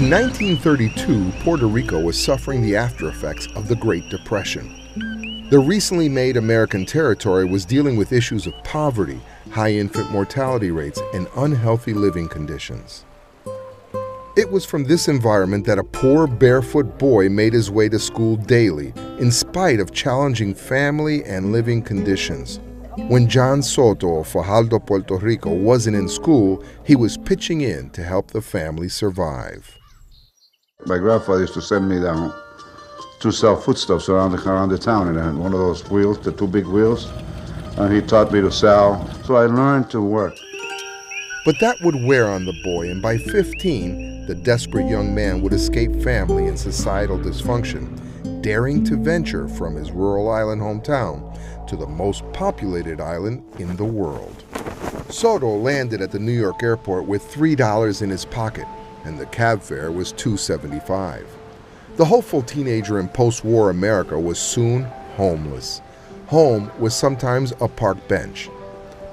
In 1932, Puerto Rico was suffering the after-effects of the Great Depression. The recently made American territory was dealing with issues of poverty, high infant mortality rates, and unhealthy living conditions. It was from this environment that a poor barefoot boy made his way to school daily, in spite of challenging family and living conditions. When John Soto of Fajardo, Puerto Rico wasn't in school, he was pitching in to help the family survive. My grandfather used to send me down to sell foodstuffs around the town, and one of those wheels, the two big wheels, and he taught me to sell. So I learned to work. But that would wear on the boy, and by 15, the desperate young man would escape family and societal dysfunction, daring to venture from his rural island hometown to the most populated island in the world. Soto landed at the New York airport with $3 in his pocket, and the cab fare was $2.75. The hopeful teenager in post-war America was soon homeless. Home was sometimes a park bench.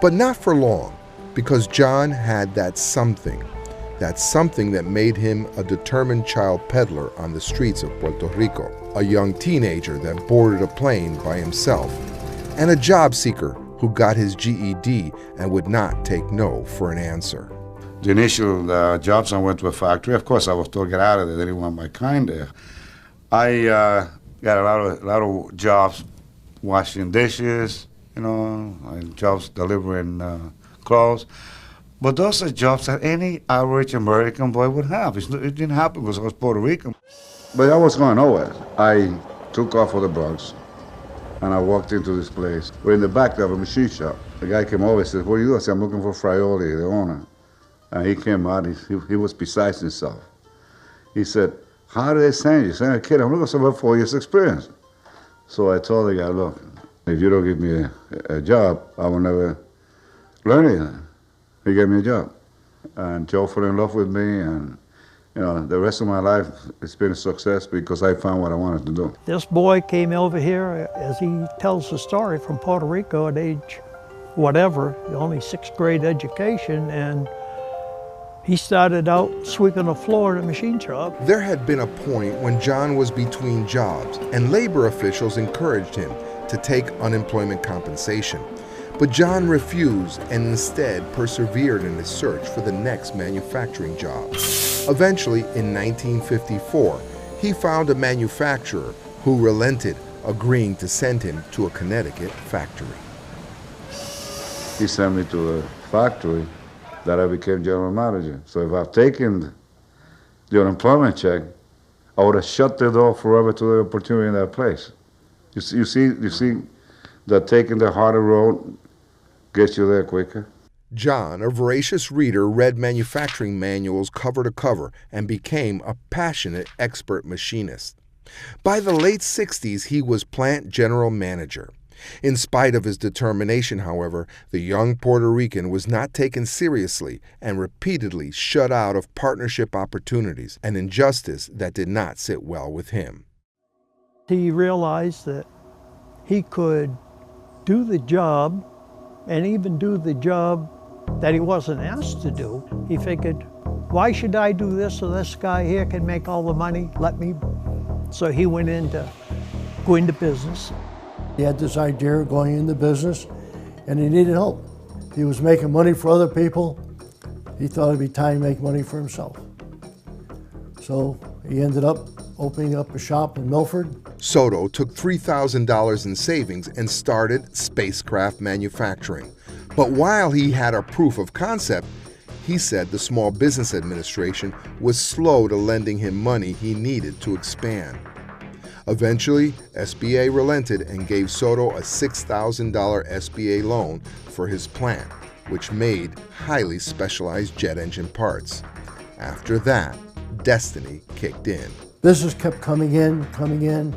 But not for long, because John had that something that made him a determined child peddler on the streets of Puerto Rico, a young teenager that boarded a plane by himself, and a job seeker who got his GED and would not take no for an answer. The initial jobs, I went to a factory. Of course, I was told get out of there. They didn't want my kind there. I got a lot of jobs washing dishes, and jobs delivering clothes. But those are jobs that any average American boy would have. It didn't happen because I was Puerto Rican. But I was going nowhere. I took off for the Bronx, and I walked into this place. We're in the back of a machine shop. The guy came over and said, "What are you doing?" I said, "I'm looking for Fraioli, the owner." And he came out, he was beside himself. He said, "How do they send you?" I said, "Kid, I'm looking for about 4 years experience." So I told the guy, "Look, if you don't give me a job, I will never learn anything." He gave me a job. And Joe fell in love with me, and the rest of my life, it's been a success because I found what I wanted to do. This boy came over here, as he tells the story, from Puerto Rico at age whatever, only 6th grade education, and he started out sweeping the floor in a machine shop. There had been a point when John was between jobs, and labor officials encouraged him to take unemployment compensation. But John refused and instead persevered in his search for the next manufacturing job. Eventually, in 1954, he found a manufacturer who relented, agreeing to send him to a Connecticut factory. He sent me to a factory that I became general manager. So if I've taken the unemployment check, I would have shut the door forever to the opportunity in that place. You see that taking the harder road gets you there quicker. John, a voracious reader, read manufacturing manuals cover to cover and became a passionate expert machinist. By the late 60s, he was plant general manager. In spite of his determination, however, the young Puerto Rican was not taken seriously and repeatedly shut out of partnership opportunities, an injustice that did not sit well with him. He realized that he could do the job, and even do the job that he wasn't asked to do. He figured, why should I do this so this guy here can make all the money? Let me. So he went into business. He had this idea of going into business, and he needed help. He was making money for other people. He thought it'd be time to make money for himself. So he ended up opening up a shop in Milford. Soto took $3,000 in savings and started spacecraft manufacturing. But while he had a proof of concept, he said the Small Business Administration was slow to lending him money he needed to expand. Eventually, SBA relented and gave Soto a $6,000 SBA loan for his plant, which made highly specialized jet engine parts. After that, destiny kicked in. Business kept coming in,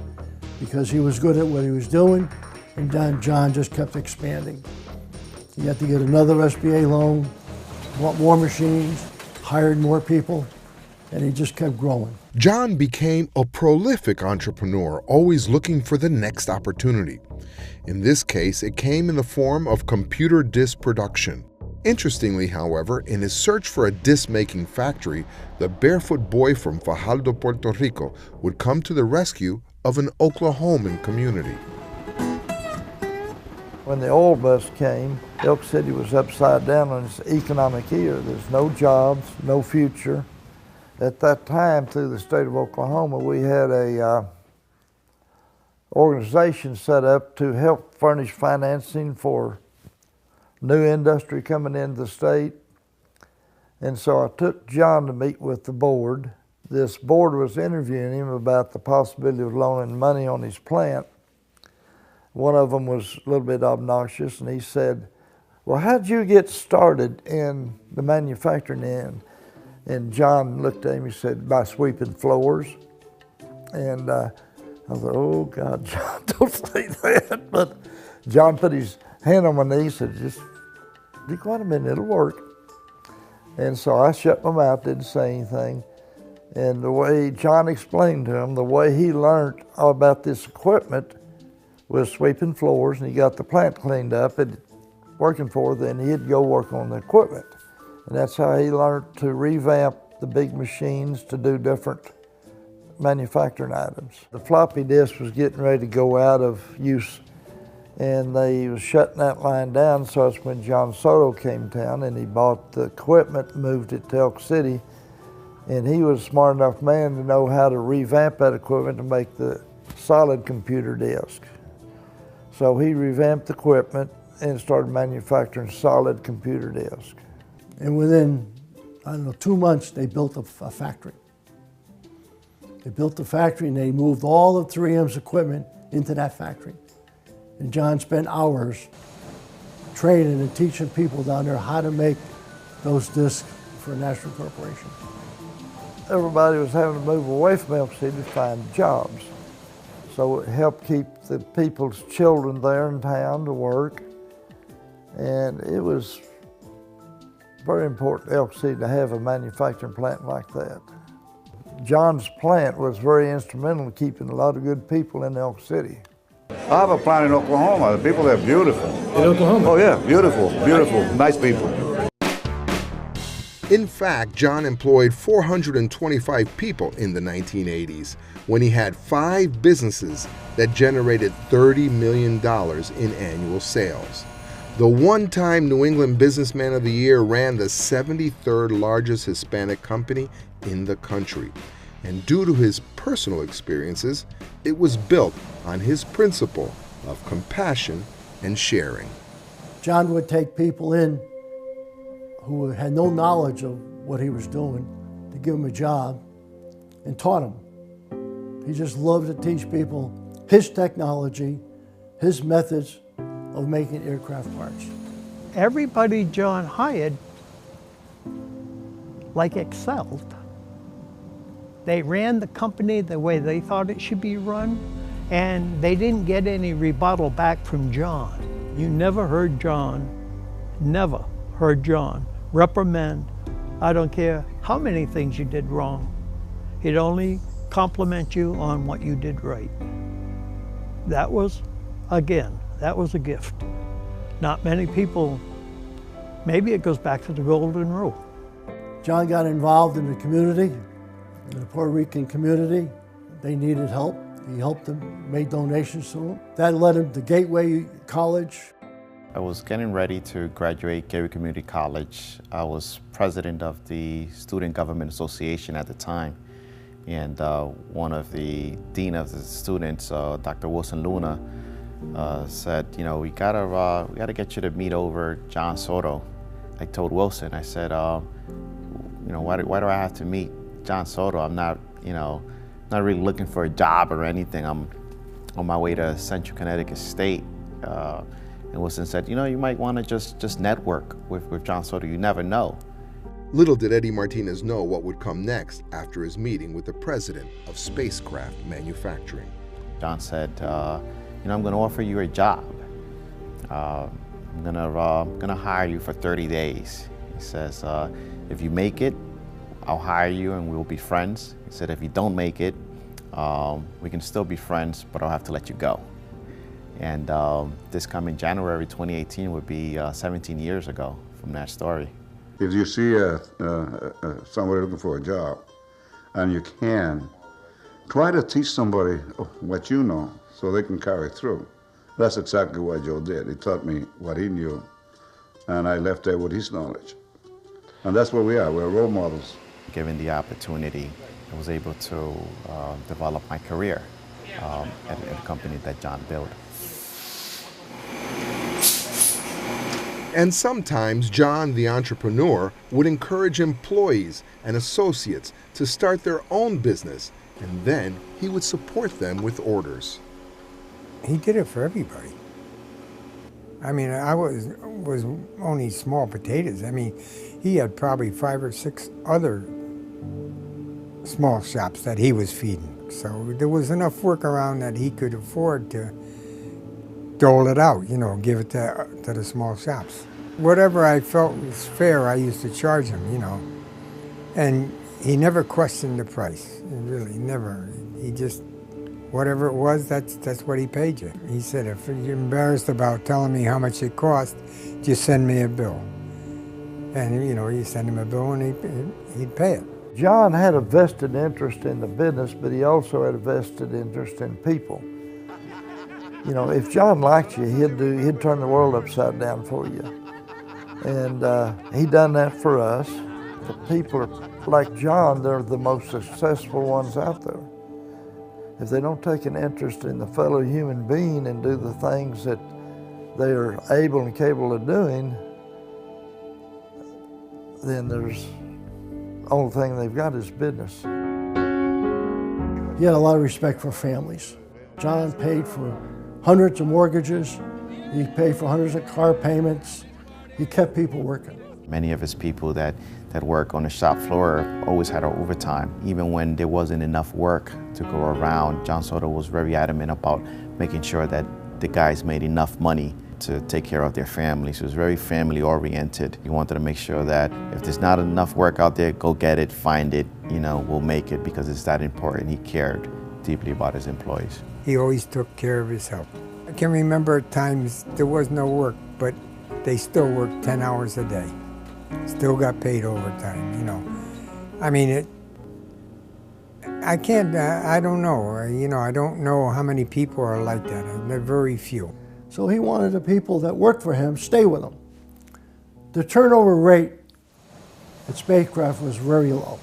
because he was good at what he was doing, and then John just kept expanding. He had to get another SBA loan, bought more machines, hired more people, and he just kept growing. John became a prolific entrepreneur, always looking for the next opportunity. In this case, it came in the form of computer disc production. Interestingly, however, in his search for a disc-making factory, the barefoot boy from Fajardo, Puerto Rico, would come to the rescue of an Oklahoman community. When the oil bust came, Elk City was upside down on its economic year. There's no jobs, no future. At that time, through the state of Oklahoma, we had a organization set up to help furnish financing for new industry coming into the state. And so I took John to meet with the board. This board was interviewing him about the possibility of loaning money on his plant. One of them was a little bit obnoxious, and he said, "Well, how'd you get started in the manufacturing end?" And John looked at him, he said, "By sweeping floors." And I thought, "Oh God, John, don't say that." But John put his hand on my knee and said, "Just be quiet a minute, it'll work." And so I shut my mouth, didn't say anything. And the way John explained to him, the way he learned all about this equipment was sweeping floors, and he got the plant cleaned up and working for, then he'd go work on the equipment. And that's how he learned to revamp the big machines to do different manufacturing items. The floppy disk was getting ready to go out of use, and they was shutting that line down, so that's when John Soto came to town and he bought the equipment, moved it to Elk City, and he was a smart enough man to know how to revamp that equipment to make the solid computer disk. So he revamped the equipment and started manufacturing solid computer disk. And within, I don't know, 2 months, they built a factory. They built the factory and they moved all of 3M's equipment into that factory. And John spent hours training and teaching people down there how to make those discs for National Corporation. Everybody was having to move away from Elk City to find jobs. So it helped keep the people's children there in town to work. And it was very important to Elk City to have a manufacturing plant like that. John's plant was very instrumental in keeping a lot of good people in Elk City. I have a plant in Oklahoma. The people there are beautiful. In Oklahoma? Oh yeah, beautiful, beautiful, nice people. In fact, John employed 425 people in the 1980s when he had 5 businesses that generated $30 million in annual sales. The one-time New England Businessman of the Year ran the 73rd largest Hispanic company in the country. And due to his personal experiences, it was built on his principle of compassion and sharing. John would take people in who had no knowledge of what he was doing to give them a job and taught them. He just loved to teach people his technology, his methods of making aircraft parts. Everybody John hired, like, excelled. They ran the company the way they thought it should be run, and they didn't get any rebuttal back from John. You never heard John reprimand. I don't care how many things you did wrong. He'd only compliment you on what you did right. That was, again, that was a gift. Not many people, maybe it goes back to the golden rule. John got involved in the community, in the Puerto Rican community. They needed help. He helped them, made donations to them. That led him to Gateway College. I was getting ready to graduate Gateway Community College. I was president of the Student Government Association at the time. And one of the dean of the students, Dr. Wilson Luna, said, you know, we gotta get you to meet over John Soto. I told Wilson, I said, you know, why do I have to meet John Soto? I'm not, you know, not really looking for a job or anything. I'm on my way to Central Connecticut State. And Wilson said, you know, you might want to just network with John Soto. You never know. Little did Eddie Martinez know what would come next after his meeting with the president of Spacecraft Manufacturing. John said, you know, I'm going to offer you a job. I'm gonna hire you for 30 days. He says, if you make it, I'll hire you and we'll be friends. He said, if you don't make it, we can still be friends, but I'll have to let you go. And this coming January 2018 would be 17 years ago for them that story. If you see somebody looking for a job, and you can, try to teach somebody what you know so they can carry through. That's exactly what Joe did. He taught me what he knew, and I left there with his knowledge. And that's what we are. We're role models. Given the opportunity, I was able to develop my career at the company that John built. And sometimes John, the entrepreneur, would encourage employees and associates to start their own business, and then he would support them with orders. He did it for everybody. I mean, I was only small potatoes. I mean, he had probably 5 or 6 other small shops that he was feeding. So there was enough work around that he could afford to dole it out, you know, give it to the small shops. Whatever I felt was fair, I used to charge him, you know. And he never questioned the price, really, never. He just, whatever it was, that's what he paid you. He said, if you're embarrassed about telling me how much it cost, just send me a bill. And, you know, you send him a bill and he'd pay it. John had a vested interest in the business, but he also had a vested interest in people. You know, if John liked you, he'd turn the world upside down for you. And he done that for us. The people are like John, they're the most successful ones out there. If they don't take an interest in the fellow human being and do the things that they are able and capable of doing, then there's the only thing they've got is business. He had a lot of respect for families. John paid for hundreds of mortgages. He paid for hundreds of car payments. He kept people working. Many of his people that work on the shop floor always had overtime. Even when there wasn't enough work to go around, John Soto was very adamant about making sure that the guys made enough money to take care of their families. He was very family oriented. He wanted to make sure that if there's not enough work out there, go get it, find it, you know, we'll make it, because it's that important. He cared deeply about his employees. He always took care of his help. I can remember times there was no work, but they still worked 10 hours a day. Still got paid overtime, you know. I mean, I don't know, you know, I don't know how many people are like that. There are very few. So he wanted the people that worked for him stay with him. The turnover rate at Spacecraft was very low.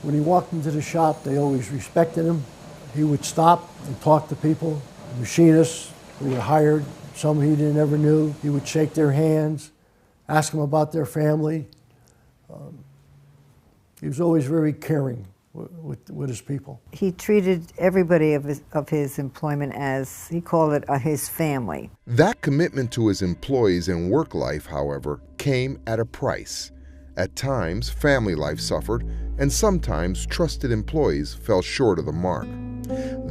When he walked into the shop, they always respected him. He would stop and talk to people, machinists who were hired, some he never knew. He would shake their hands, ask them about their family. He was always very caring with his people. He treated everybody of his employment as, he called it, his family. That commitment to his employees and work life, however, came at a price. At times, family life suffered, and sometimes trusted employees fell short of the mark.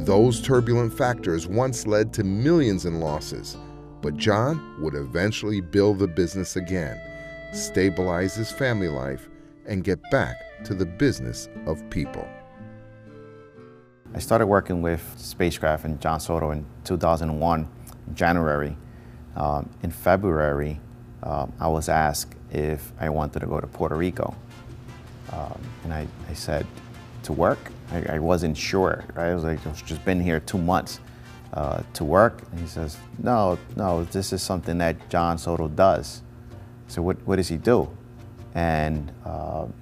Those turbulent factors once led to millions in losses, but John would eventually build the business again, stabilize his family life, and get back to the business of people. I started working with Spacecraft and John Soto in 2001, January. In February, I was asked if I wanted to go to Puerto Rico. And I said, to work? I wasn't sure, right? I was like, I've just been here 2 months. To work? And he says, no, this is something that John Soto does. So what does he do? And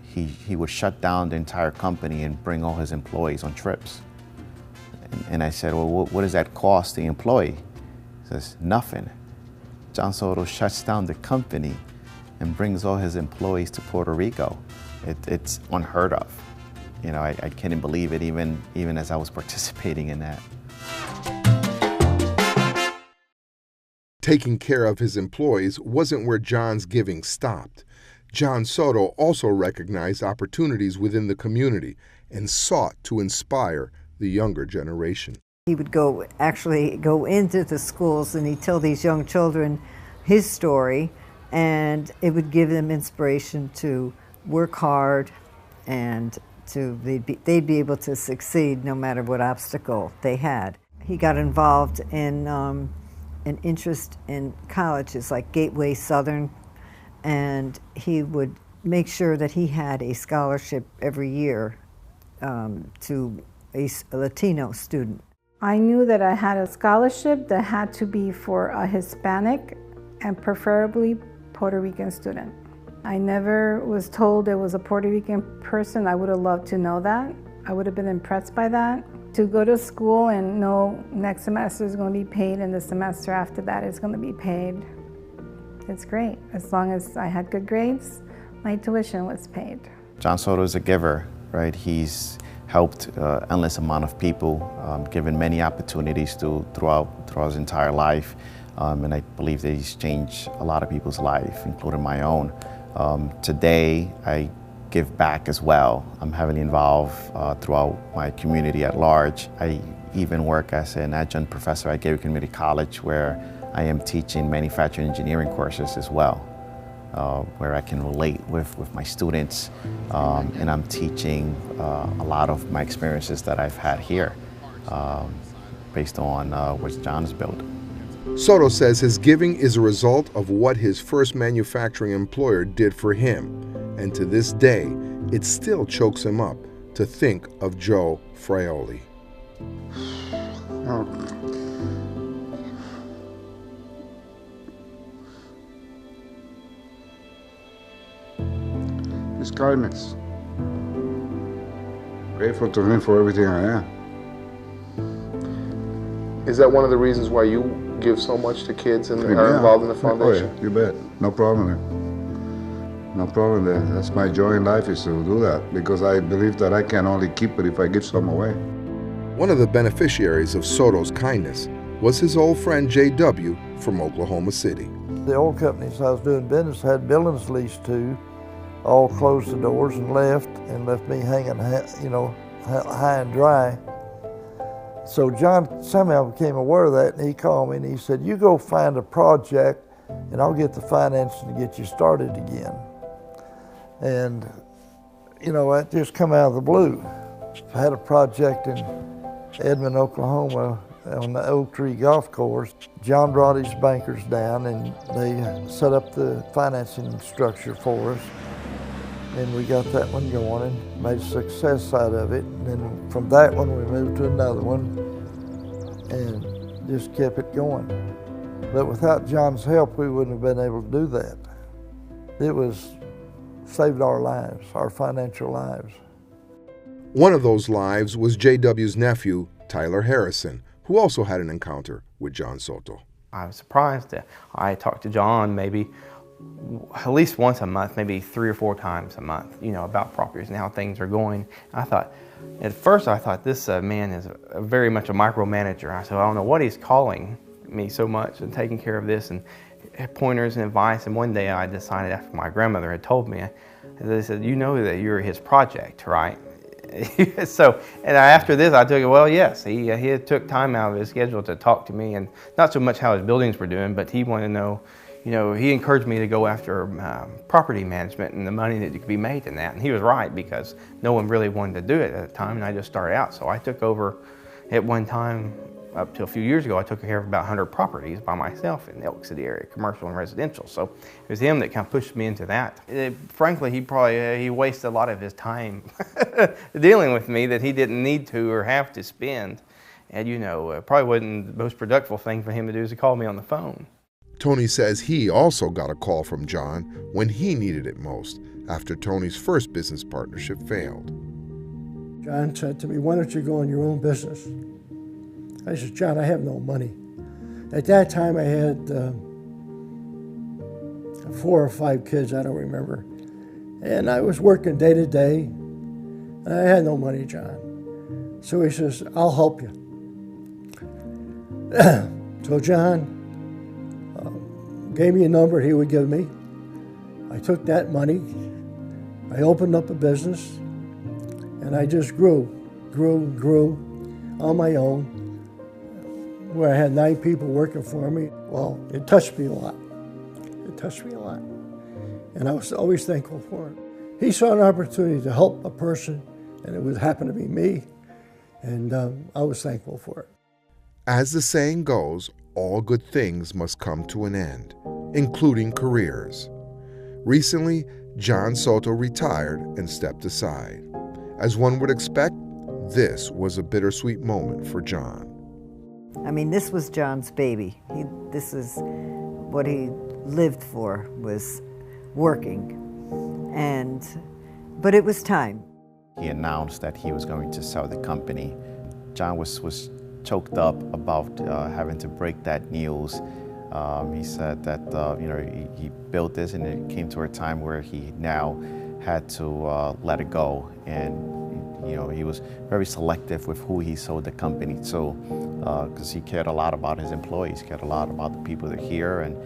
he would shut down the entire company and bring all his employees on trips. And I said, well, what does that cost the employee? He says, nothing. John Soto shuts down the company and brings all his employees to Puerto Rico. It's unheard of. You know, I couldn't believe it even as I was participating in that. Taking care of his employees wasn't where John's giving stopped. John Soto also recognized opportunities within the community and sought to inspire the younger generation. He would actually go into the schools and he'd tell these young children his story, and it would give them inspiration to work hard and they'd be able to succeed no matter what obstacle they had. He got involved in an interest in colleges like Gateway Southern and he would make sure that he had a scholarship every year to a Latino student. I knew that I had a scholarship that had to be for a Hispanic and preferably Puerto Rican student. I never was told there was a Puerto Rican person. I would have loved to know that. I would have been impressed by that. To go to school and know next semester is going to be paid and the semester after that is going to be paid, it's great. As long as I had good grades, my tuition was paid. John Soto is a giver, right? He's helped endless amount of people, given many opportunities throughout his entire life. And I believe that he's changed a lot of people's life, including my own. Today, I give back as well. I'm heavily involved throughout my community at large. I even work as an adjunct professor at Gateway Community College, where I am teaching manufacturing engineering courses as well, where I can relate with my students, and I'm teaching a lot of my experiences that I've had here based on what John's built. Soto says his giving is a result of what his first manufacturing employer did for him, and to this day, it still chokes him up to think of Joe Fraioli. His kindness. Grateful to him for everything I am. Is that one of the reasons why you give so much to kids and are involved in the foundation? Oh, yeah, you bet. No problem there. No problem there. That's my joy in life, is to do that, because I believe that I can only keep it if I give some away. One of the beneficiaries of Soto's kindness was his old friend J.W. from Oklahoma City. The old companies I was doing business had buildings leased to, all closed the doors and left me hanging, high and dry. So John somehow became aware of that, and he called me and he said, "You go find a project and I'll get the financing to get you started again." And, that just come out of the blue. I had a project in Edmond, Oklahoma on the Oak Tree Golf Course. John brought his bankers down and they set up the financing structure for us. And we got that one going and made a success out of it. And then from that one, we moved to another one and just kept it going. But without John's help, we wouldn't have been able to do that. It saved our lives, our financial lives. One of those lives was J.W.'s nephew, Tyler Harrison, who also had an encounter with John Soto. I was surprised that I talked to John maybe at least once a month, maybe 3 or 4 times a month, about properties and how things are going. At first I thought this man is very much a micromanager. I said, I don't know what he's calling me so much and taking care of this and pointers and advice. And one day I decided, after my grandmother had told me, they said, "You know that you're his project, right?" So, and after this, I took it, well, yes, he took time out of his schedule to talk to me, and not so much how his buildings were doing, but he wanted to know, he encouraged me to go after property management and the money that could be made in that. And he was right, because no one really wanted to do it at the time, and I just started out. So I took over at one time, up to a few years ago, I took care of about 100 properties by myself in the Elk City area, commercial and residential. So it was him that kind of pushed me into that. Frankly, he wasted a lot of his time dealing with me that he didn't need to or have to spend. And probably wasn't the most productive thing for him to do is to call me on the phone. Tony says he also got a call from John when he needed it most, after Tony's first business partnership failed. John said to me, "Why don't you go in your own business?" I said, "John, I have no money." At that time, I had 4 or 5 kids, I don't remember. And I was working day to day. And I had no money, John. So he says, "I'll help you." So John gave me a number he would give me. I took that money. I opened up a business. And I just grew on my own, where I had 9 people working for me. Well, it touched me a lot. And I was always thankful for it. He saw an opportunity to help a person, and it would happen to be me, and I was thankful for it. As the saying goes, all good things must come to an end, including careers. Recently, John Soto retired and stepped aside. As one would expect, this was a bittersweet moment for John. I mean, this was John's baby. This is what he lived for, was working. But it was time. He announced that he was going to sell the company. John was choked up about having to break that news. He said that he built this, and it came to a time where he now had to let it go. And he was very selective with who he sold the company to, because he cared a lot about his employees, cared a lot about the people that are here, and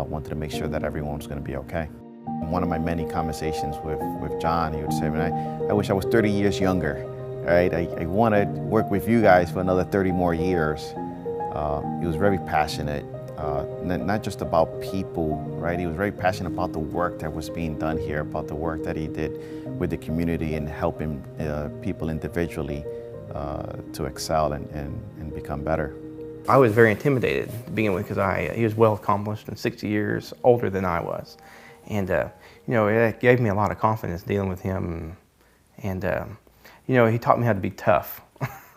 wanted to make sure that everyone was going to be okay. In one of my many conversations with John, he would say, I wish I was 30 years younger, right? I want to work with you guys for another 30 more years. He was very passionate, not just about people, right? He was very passionate about the work that was being done here, about the work that he did with the community and helping people individually to excel and become better. I was very intimidated to begin with because he was well accomplished and 60 years older than I was. And, it gave me a lot of confidence dealing with him. And he taught me how to be tough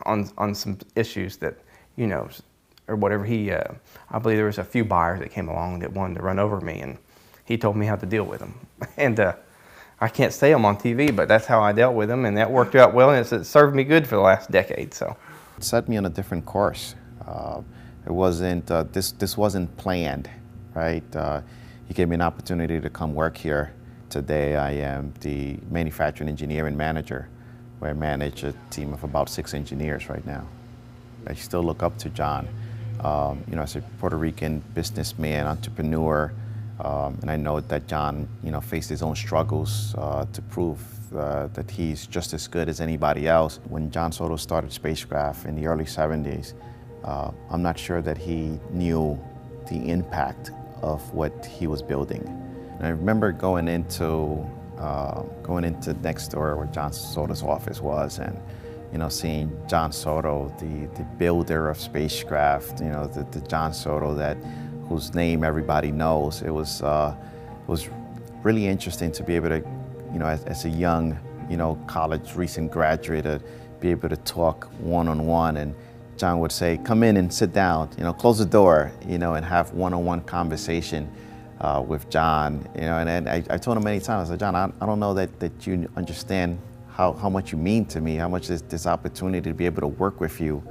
on some issues that, or whatever. I believe there was a few buyers that came along that wanted to run over me, and he told me how to deal with them. And I can't say them on TV, but that's how I dealt with them, and that worked out well, and it served me good for the last decade. So it set me on a different course. It wasn't, this wasn't planned, right? He gave me an opportunity to come work here. Today I am the manufacturing engineering manager, where I manage a team of about 6 engineers right now. I still look up to John, as a Puerto Rican businessman, entrepreneur, and I know that John, faced his own struggles to prove that he's just as good as anybody else. When John Soto started Spacecraft in the early 70s, I'm not sure that he knew the impact of what he was building. And I remember going into next door where John Soto's office was, and seeing John Soto, the builder of Spacecraft, the John Soto whose name everybody knows. It was really interesting to be able to, as a young, college recent graduate, to be able to talk one-on-one. And John would say, "Come in and sit down, close the door, and have one-on-one conversation with John." And I told him many times, I said, "John, I don't know that you understand how much you mean to me, how much this opportunity to be able to work with you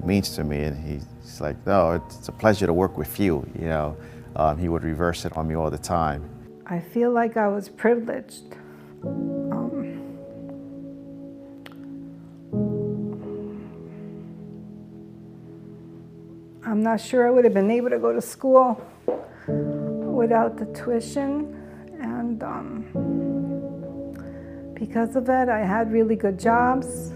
means to me." And he's like, "No, it's a pleasure to work with you." He would reverse it on me all the time. I feel like I was privileged. I'm not sure I would have been able to go to school without the tuition, and because of it, I had really good jobs.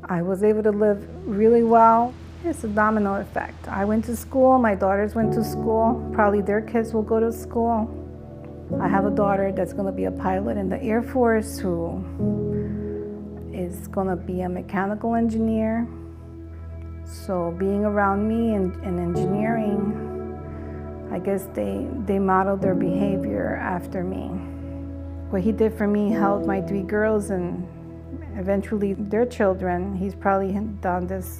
I was able to live really well. It's a domino effect. I went to school, my daughters went to school, probably their kids will go to school. I have a daughter that's going to be a pilot in the Air Force who is going to be a mechanical engineer. So being around me in engineering, I guess they modeled their behavior after me. What he did for me helped my 3 girls and eventually their children. He's probably done this,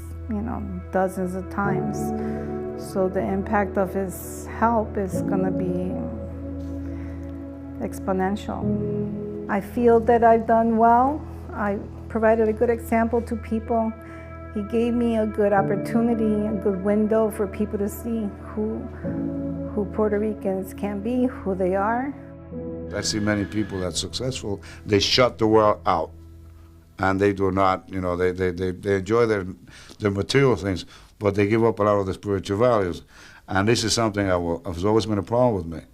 dozens of times. So the impact of his help is going to be exponential. I feel that I've done well. I provided a good example to people. He gave me a good opportunity, a good window for people to see who Puerto Ricans can be, who they are. I see many people that's successful, they shut the world out. And they do not, they enjoy their material things, but they give up a lot of the spiritual values. And this is something has always been a problem with me.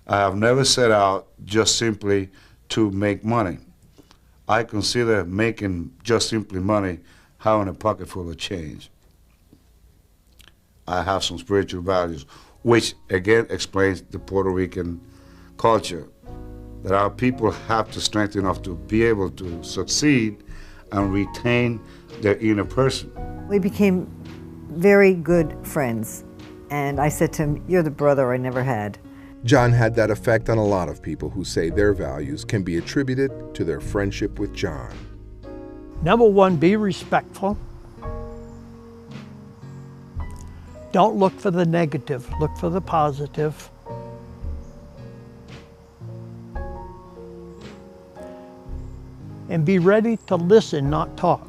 I have never set out just simply to make money. I consider making just simply money having a pocket full of change. I have some spiritual values, which again explains the Puerto Rican culture, that our people have the strength enough to be able to succeed and retain their inner person. We became very good friends, and I said to him, "You're the brother I never had." John had that effect on a lot of people who say their values can be attributed to their friendship with John. Number one, be respectful. Don't look for the negative, look for the positive. And be ready to listen, not talk.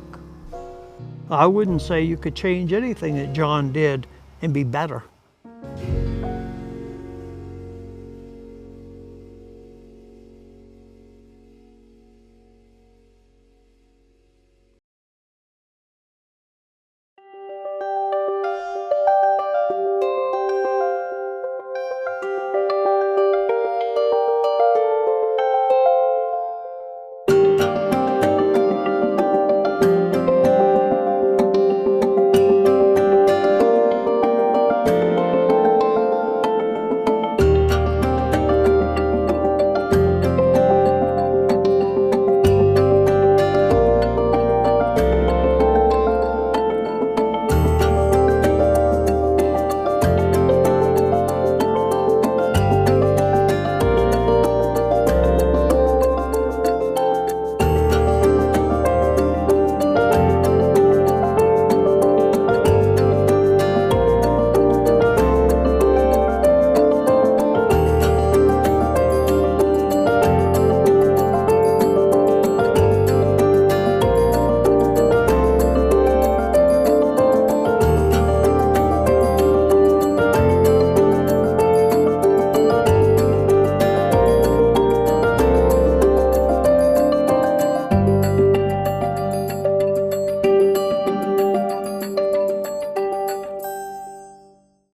I wouldn't say you could change anything that John did and be better.